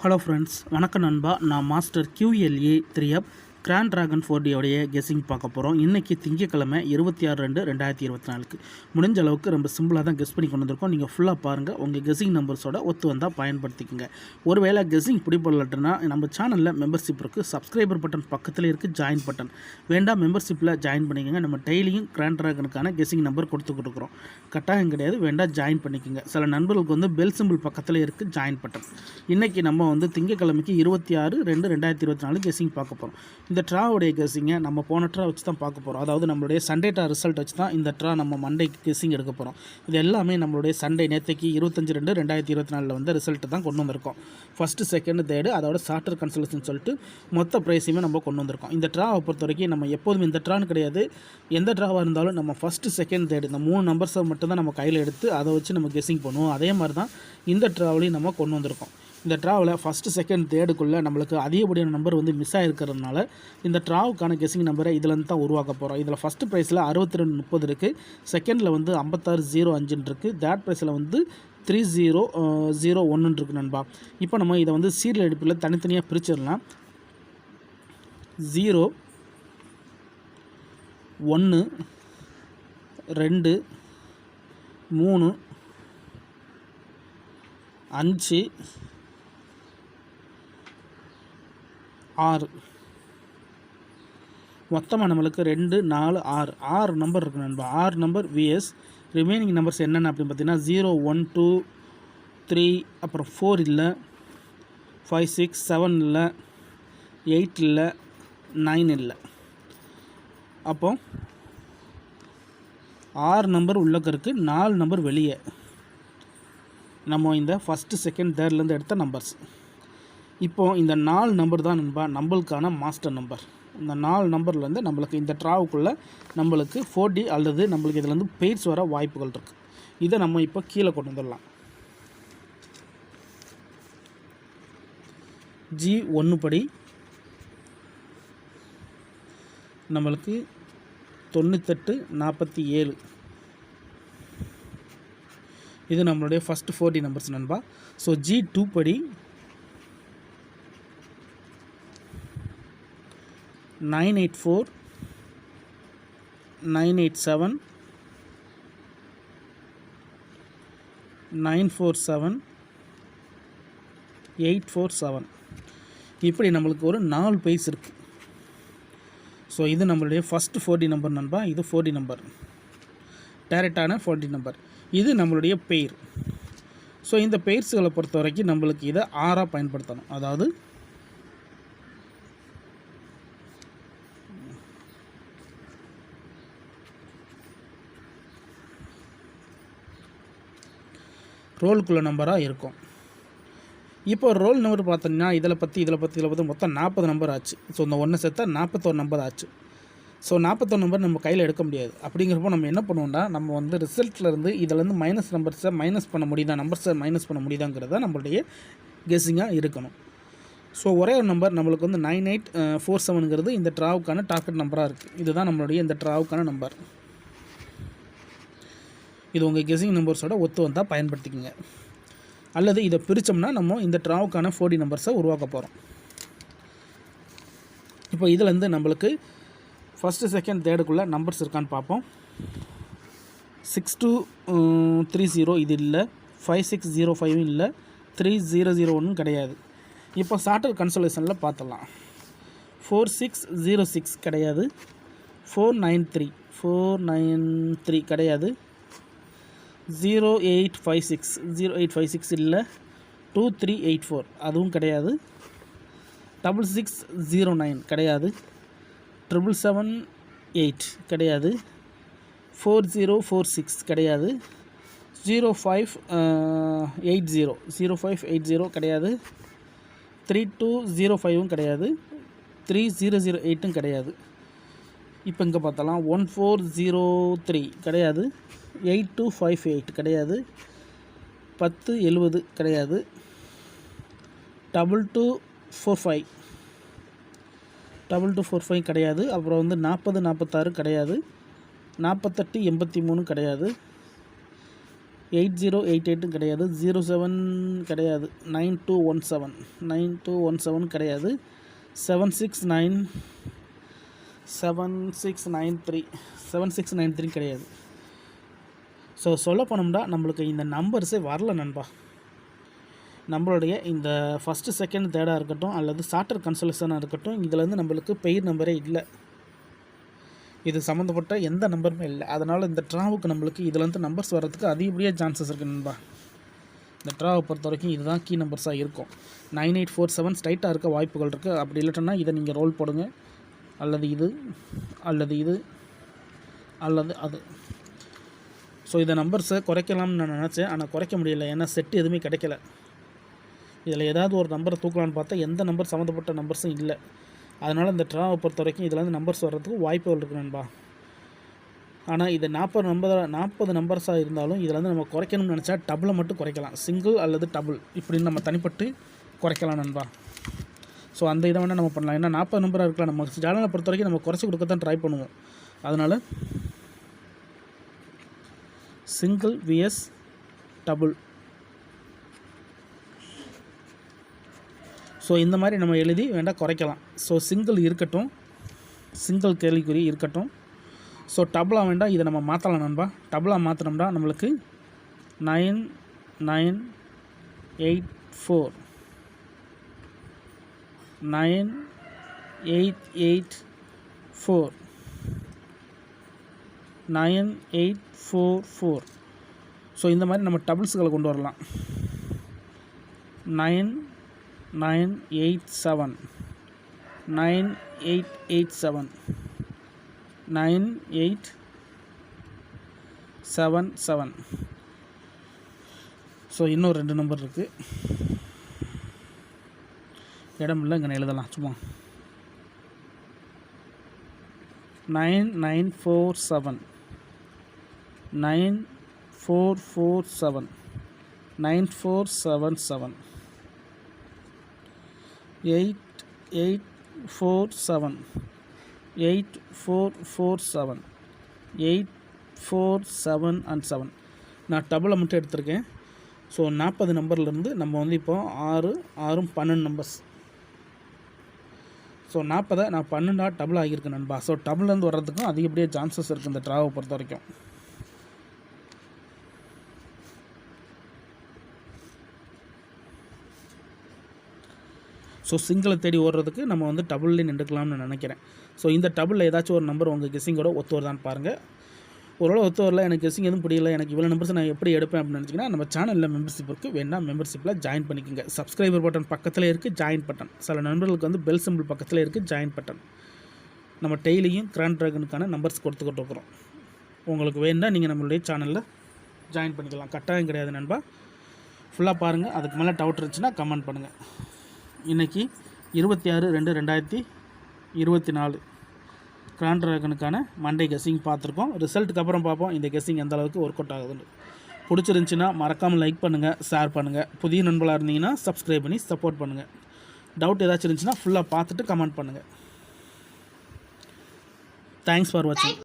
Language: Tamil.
ஹலோ ஃப்ரெண்ட்ஸ், வணக்கம் நண்பா. நான் master QLA 3F grand dragon 4D உடைய கெஸ்ஸிங் பார்க்க போகிறோம். இன்றைக்கி திங்கக்கிழமை 26/2/2024 முடிஞ்ச அளவுக்கு ரொம்ப சிம்பிளாக தான் கெஸ் பண்ணி கொண்டு வந்திருக்கோம். நீங்கள் ஃபுல்லாக பாருங்கள். உங்கள் கெஸ்ஸிங் நம்பர்ஸோட ஒத்து வந்தால் பயன்படுத்திக்கோங்க. ஒருவேளை கெஸ்ஸிங் பிடிப்படலட்டுனா நம்ம சேனலில் மெம்பர்ஷிப் இருக்குது. சப்ஸ்கிரைபர் பட்டன் பக்கத்தில் இருக்குது, ஜாயின் பட்டன் வேண்டாம், மெம்பர்ஷிப்பில் ஜாயின் பண்ணிக்கோங்க. நம்ம டெய்லியும் கிராண்ட் ட்ராகனுக்கான கெஸ்ஸிங் நம்பர் கொடுத்துக்கிட்டு இருக்கிறோம். கட்டாயம் கிடையாது, வேண்டாம் ஜாயின் பண்ணிக்கோங்க. சில நண்பர்களுக்கு வந்து பெல் சிம்பிள் பக்கத்தில் இருக்குது ஜாயின் பட்டன். இன்றைக்கி நம்ம வந்து திங்கக்கிழமைக்கு 26/2/2024 கெஸ்ஸிங் பார்க்க போகிறோம். இந்த ட்ராவுடைய கெஸ்ஸிங்கை நம்ம போன ட்ரா வச்சு தான் பார்க்க போகிறோம். அதாவது நம்மளுடைய சண்டே ட்ரா ரிசல்ட் வச்சு தான் இந்த ட்ரா நம்ம மண்டேக்கு கெஸ்ஸிங் எடுக்க போகிறோம். இது எல்லாமே நம்மளுடைய சண்டே நேற்றுக்கு 25/2/2024 வந்து ரிசல்ட்டு தான் கொண்டு வந்திருக்கோம். ஃபஸ்ட்டு, செகண்ட், தேர்டு, அதோட சார்ட்டர் கன்சல்டேஷன் சொல்லிட்டு மொத்த ப்ரைஸையுமே நம்ம கொண்டு வந்திருக்கோம். இந்த ட்ராவை பொறுத்த வரைக்கும் நம்ம எப்போதும் இந்த ட்ரான்னு கிடையாது, எந்த ட்ராவாக இருந்தாலும் நம்ம ஃபஸ்ட்டு, செகண்ட், தேர்டு இந்த 3 நம்பர்ஸை மட்டும் தான் நம்ம கையில் எடுத்து அதை வச்சு நம்ம கெஸ்ஸிங் பண்ணுவோம். அதே மாதிரி தான் இந்த ட்ராவலையும் நம்ம கொண்டு வந்திருக்கோம். இந்த ட்ராவில் ஃபஸ்ட்டு, செகண்ட், தேர்டுக்குள்ளே நம்மளுக்கு அதிகப்படியான நம்பர் வந்து மிஸ் ஆகிருக்கிறதுனால இந்த ட்ராவுக்கான கெஸ்ஸிங் நம்பரை இதிலேருந்து தான் உருவாக்க போகிறோம். இதில் ஃபஸ்ட்டு ப்ரைஸில் 6230 இருக்குது, செகண்டில் வந்து 5605 இருக்குது, தேர்ட் ப்ரைஸில் வந்து 3001 இருக்குது நண்பா. இப்போ நம்ம இதை வந்து சீரியல் அடிப்பில் தனித்தனியாக பிரிச்சிடலாம். 0 1 2 3 5 6 மொத்தமாக நம்மளுக்கு 2 4 6 நம்பர் இருக்குது நண்பா. 6 நம்பர் விஎஸ். ரிமைனிங் நம்பர்ஸ் என்னென்ன அப்படின்னு பார்த்தீங்கன்னா 0 1 2 3, அப்புறம் 4 இல்லை, 5 6 7 இல்லை, 8 இல்லை, 9 இல்லை. அப்போ 6 நம்பர் உள்ளக்க இருக்குது, 4 நம்பர் வெளியே. நம்ம இந்த ஃபஸ்ட்டு, செகண்ட், தேர்ட்லேருந்து எடுத்த நம்பர்ஸ். இப்போது இந்த 4 நம்பர் தான் நண்பா நம்மளுக்கான மாஸ்டர் நம்பர். இந்த 4 நம்பர்லேருந்து நம்மளுக்கு இந்த ட்ராவுக்குள்ளே நம்மளுக்கு 4D அல்லது நம்மளுக்கு இதில் வந்து பெய்ட்ஸ் வர வாய்ப்புகள் இருக்குது. இதை நம்ம இப்போ கீழே கொண்டு வந்துடலாம். G1 படி நம்மளுக்கு 98 47. இது நம்மளுடைய ஃபஸ்ட்டு 4D நம்பர்ஸ் நண்பா. ஸோ G2 படி 984 987 947 847. இப்படி நம்மளுக்கு ஒரு 4 பேஸ் இருக்குது. ஸோ இது நம்மளுடைய ஃபஸ்ட்டு 4D நம்பர் நண்பா. இது 4D நம்பர், டேரெக்டான 4D நம்பர். இது நம்மளுடைய பெயர். ஸோ இந்த பெயர்ஸுகளை பொறுத்த வரைக்கும் நம்மளுக்கு இதை 6ஆக பயன்படுத்தணும். அதாவது ரோலுக்குள்ள நம்பராக இருக்கும். இப்போ ரோல் நம்பர் பார்த்தீங்கன்னா இதில் பற்றி மொத்தம் 40 நம்பர் ஆச்சு. ஸோ இந்த ஒன்று சேர்த்தா 41 நம்பர் ஆச்சு. ஸோ 41 நம்பர் நம்ம கையில் எடுக்க முடியாது. அப்படிங்கிறப்போ நம்ம என்ன பண்ணுவோம்னா, நம்ம வந்து ரிசல்ட்லேருந்து இதிலேருந்து மைனஸ் நம்பர்ஸை மைனஸ் பண்ண முடியுதா, நம்பர்ஸை மைனஸ் பண்ண முடியுதாங்கிறத நம்மளுடைய கெஸ்ஸிங்காக இருக்கணும். ஸோ ஒரே ஒரு நம்பர் நம்மளுக்கு வந்து 9847ங்கிறது இந்த ட்ராவுக்கான டார்கெட் நம்பராக இருக்குது. இதுதான் நம்மளுடைய இந்த ட்ராவுக்கான நம்பர். இது உங்கள் கெஸ்ஸிங் நம்பர்ஸோட ஒத்து வந்தால் பயன்படுத்திக்கோங்க. அல்லது இதை பிரித்தோம்னா நம்ம இந்த ட்ராவுக்கான 4D நம்பர்ஸை உருவாக்க போகிறோம். இப்போ இதிலேருந்து நம்மளுக்கு ஃபஸ்ட்டு, செகண்ட், தேர்டுக்குள்ளே நம்பர்ஸ் இருக்கான்னு பார்ப்போம். 6230 இது இல்லை, 5605 இல்லை, 3001 கிடையாது. இப்போ சார்ட்டர் கன்சல்டேஷனில் பார்த்துடலாம். 4606 கிடையாது, 493 கிடையாது, 0856 இல்லை, 2384 அதுவும் கிடையாது, 6609 கிடையாது, 7778 கிடையாது, 4046 கிடையாது, 0580 கிடையாது, 3205 கிடையாது, 3008 கிடையாது. இப்போ இங்கே பார்த்தலாம் 1403 கிடையாது, 8258 கிடையாது, 1070 கிடையாது, 2245 கிடையாது. அப்புறம் வந்து 4046 கிடையாது, 4883 கிடையாது, 8088 கிடையாது, 07 கிடையாது, 9217 கிடையாது, 7693 கிடையாது. ஸோ சொல்ல போனோம்னா நம்மளுக்கு இந்த நம்பர்ஸே வரல நண்பா. நம்மளுடைய இந்த ஃபஸ்ட்டு செகண்ட் தேர்டாக இருக்கட்டும் அல்லது சார்ட்டர் கன்சல்டேஷனாக இருக்கட்டும், இதிலேருந்து நம்மளுக்கு பெயர் நம்பரே இல்லை, இது சம்மந்தப்பட்ட எந்த நம்பருமே இல்லை. அதனால் இந்த ட்ராவுக்கு நம்மளுக்கு இதுலேருந்து நம்பர்ஸ் வர்றதுக்கு அதிகப்படியாக சான்சஸ் இருக்குது நண்பா. இந்த ட்ராவை பொறுத்த வரைக்கும் இதுதான் கீ நம்பர்ஸாக இருக்கும். 9847 ஸ்ட்ரைட்டாக இருக்க வாய்ப்புகள் இருக்குது. அப்படி இல்லைன்னா இதை நீங்கள் ரோல் போடுங்க, அல்லது இது அல்லது அது. ஸோ இந்த நம்பர்ஸை குறைக்கலாம்னு நான் நினச்சேன், ஆனால் குறைக்க முடியல, ஏன்னா செட்டு எதுவுமே கிடைக்கல. இதில் ஏதாவது ஒரு நம்பரை தூக்கலான்னு பார்த்தா எந்த நம்பர் சம்மந்தப்பட்ட நம்பர்ஸும் இல்லை. அதனால் இந்த ட்ராவை பொறுத்த வரைக்கும் இதில் வந்து நம்பர்ஸ் வர்றதுக்கு வாய்ப்புகள் இருக்குது நண்பா. ஆனால் இது 40 நம்பர்ஸாக இருந்தாலும் இதில் வந்து நம்ம குறைக்கணும்னு நினச்சா டபுளை மட்டும் குறைக்கலாம், சிங்கிள் அல்லது டபுள் இப்படின்னு நம்ம தனிப்பட்டு குறைக்கலாம் நண்பா. ஸோ அந்த இதை வேணால் நம்ம பண்ணலாம். ஏன்னா 40 நம்பராக இருக்கலாம், நம்ம சேனலை பொறுத்த வரைக்கும் நம்ம குறைச்சி கொடுக்க தான் ட்ரை பண்ணுவோம். அதனால் சிங்கிள் விஎஸ் டபுள். ஸோ இந்த மாதிரி நம்ம எழுதி வேண்டாம் குறைக்கலாம். ஸோ சிங்கிள் இருக்கட்டும், சிங்கிள் கேள்விக்குறி இருக்கட்டும். ஸோ டபுளாக வேண்டாம், இதை நம்ம மாற்றலாம் நண்பா. டபுளாக மாற்றினோம்னா நம்மளுக்கு 9984 9884 9844. ஸோ இந்த மாதிரி நம்ம டபுள்ஸுகளை கொண்டு வரலாம். 9987 9887 9877. ஸோ இன்னும் 2 நம்பர் இருக்குது, இடம் இல்லை, இங்கே எழுதலாம் சும்மா. 9947 9447 9477 8847 8447 847 and 7. நான் டபுளை மட்டும் எடுத்திருக்கேன். ஸோ 40 நம்பர்லேருந்து நம்ம வந்து இப்போ 6 12 நம்பர்ஸ். ஸோ 40 நான் 12 டபுள் ஆகியிருக்கேன் நண்பா. ஸோ டபுள்லேருந்து வர்றதுக்கும் அதிகப்படியாக சான்சஸ் இருக்குது இந்த ட்ராவை பொறுத்த வரைக்கும். ஸோ சிங்கிளை தேடி ஓடுறதுக்கு நம்ம வந்து டபுள்லேயே நின்றுக்கலாம்னு நினைக்கிறேன். ஸோ இந்த டபுளில் ஏதாச்சும் ஒரு நம்பர் உங்கள் கெஸ்ஸிங்கோட ஒத்து வருதான்னு பாருங்கள். ஓரளவு ஒத்து வரல, எனக்கு கெஸ்ஸிங் எதுவும் புரியல, எனக்கு இவ்வளோ நம்பர்ஸ் நான் எப்படி எடுப்பேன் அப்படின்னு நினச்சிங்கன்னா நம்ம சேனலில் மெம்பர்ஷிப் இருக்குது, வேணால் மெம்பர்ஷிப்பில் ஜாயின் பண்ணிக்கோங்க. சப்ஸ்கிரைபர் பட்டன் பக்கத்தில் இருக்குது, ஜாயின் பட்டன். சில நண்பர்களுக்கு வந்து பெல் சிம்பிள் பக்கத்தில் இருக்குது, ஜாயின் பட்டன். நம்ம டெய்லியும் கிராண்ட் ட்ராகனுக்கான நம்பர்ஸ் கொடுத்துக்கிட்டு இருக்கிறோம். உங்களுக்கு வேணால் நீங்கள் நம்மளுடைய சேனலில் ஜாயின் பண்ணிக்கலாம், கட்டாயம் கிடையாது நண்பா. ஃபுல்லாக பாருங்கள். அதுக்கு மேலே டவுட் இருந்துச்சுன்னா கமெண்ட் பண்ணுங்கள். இன்றைக்கி 26/2/2024 கிராண்ட் ட்ராகனுக்கான மண்டே கெஸ்ஸிங் பார்த்துருக்கோம். ரிசல்ட்டுக்கு அப்புறம் பார்ப்போம் இந்த கெஸ்ஸிங் எந்த அளவுக்கு ஒர்க் அவுட் ஆகுதுன்னு. பிடிச்சிருந்துச்சின்னா மறக்காமல் லைக் பண்ணுங்கள், ஷேர் பண்ணுங்கள். புதிய நண்பர்களாக இருந்தீங்கன்னா சப்ஸ்கிரைப் பண்ணி சப்போர்ட் பண்ணுங்கள். டவுட் ஏதாச்சும் இருந்துச்சுன்னா ஃபுல்லாக பார்த்துட்டு கமெண்ட் பண்ணுங்கள். தேங்க்ஸ் ஃபார் வாட்சிங்.